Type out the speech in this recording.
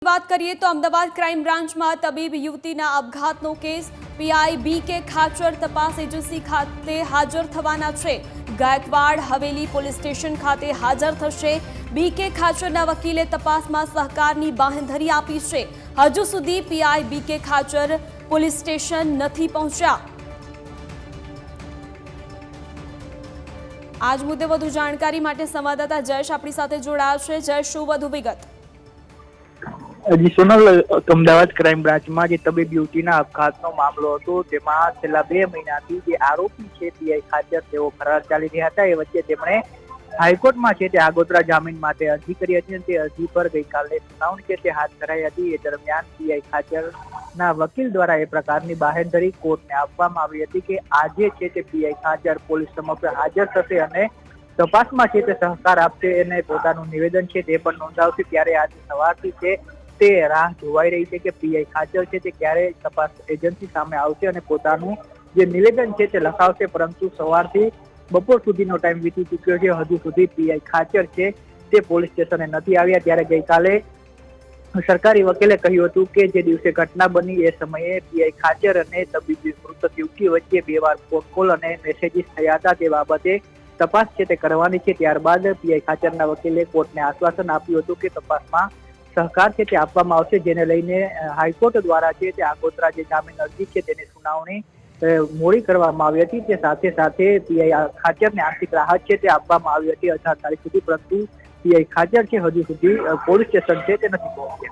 વાત કરીએ તો અમદાવાદ ક્રાઇમ બ્રાન્ચમાં તબીબ યુવતીના આપઘાતનો કેસ પીઆઈ BK ખાચર તપાસ એજન્સી ખાતે હાજર થવાના છે। ગાયકવાડ હવેલી પોલીસ સ્ટેશન ખાતે હાજર થશે। BK ખાચરના વકીલે તપાસમાં સહકારની બાંહેધરી આપી છે। હજુ સુધી PI BK Khachar police station નથી પહોંચ્યા। आज मुद्दे વધુ જાણકારી માટે સંવાદદાતા જયેશ આપણી સાથે જોડાયા છે। જયેશ, શું વધુ વિગત? जी सोनल, अमदावाद क्राइम ब्रांच में जे तबीब युवतीना अपघातनो मामलो हतो तेमां छेल्ला 2 महीनाथी जे आरोपी छे पीआई खाचर तेओ फरार चाली रह्या हता। ए वच्चे तेमणे हाईकोर्ट में छे ते आगोतरा जामीन माटे अरजी करी हती अने ते अरजी पर गईकाले सुनावणी छे ते हाथ धराई हती। ए दरमियान पीआई खाचरना वकील द्वारा ए प्रकारनी बाहेंधरी कोर्टने आपवामां आवी हती के आजे छे ते पीआई खाचर पोलीस समक्ष हाजर थशे अने तपासमां छे ते सहकार आपशे अने पोतानुं निवेदन छे ते पण नोंधावशे। त्यारे आज सवारथी छे ते राह जोवाई रही है कि पीआई खाचर है क्यारे तपास एजेंसी सामे आवशे अने पोतानुं जे निवेदन है ते लखावशे। परंतु सवारथी बपोर सुधीनो टाइम वीती चूक्यो छे, हजू सुधी पीआई खाचर है ते पोलीस स्टेशने नथी आव्या। त्यारे गईकाले सरकारी वकीले कह्युं हतुं के जे दिवसे घटना बनी ए समये पीआई खाचर अने तबीबी मृतक युवती वच्चे 2 वार फोन कॉल अने मेसेजिस थया हता। ते बाबते तपास छे ते करवानी छे। त्यारबाद पीआई खाचरना वकीले कोर्टने आश्वासन आप्युं हतुं के तपासमां सहकार है आपवामां आवशे, जेने लईने हाईकोर्ट द्वारा है आगोतरा जे जामीन अरजी है तेनी सुनावणी मोडी करवामां आवी हती। ते साथे साथे पीआई खाचरने आर्थिक राहत है आपवामां आवी हती 18 तारीख सुधी। परंतु पीआई खाचर है हजू सुधी पोलीस स्टेशन है ते नथी पहोंच्या।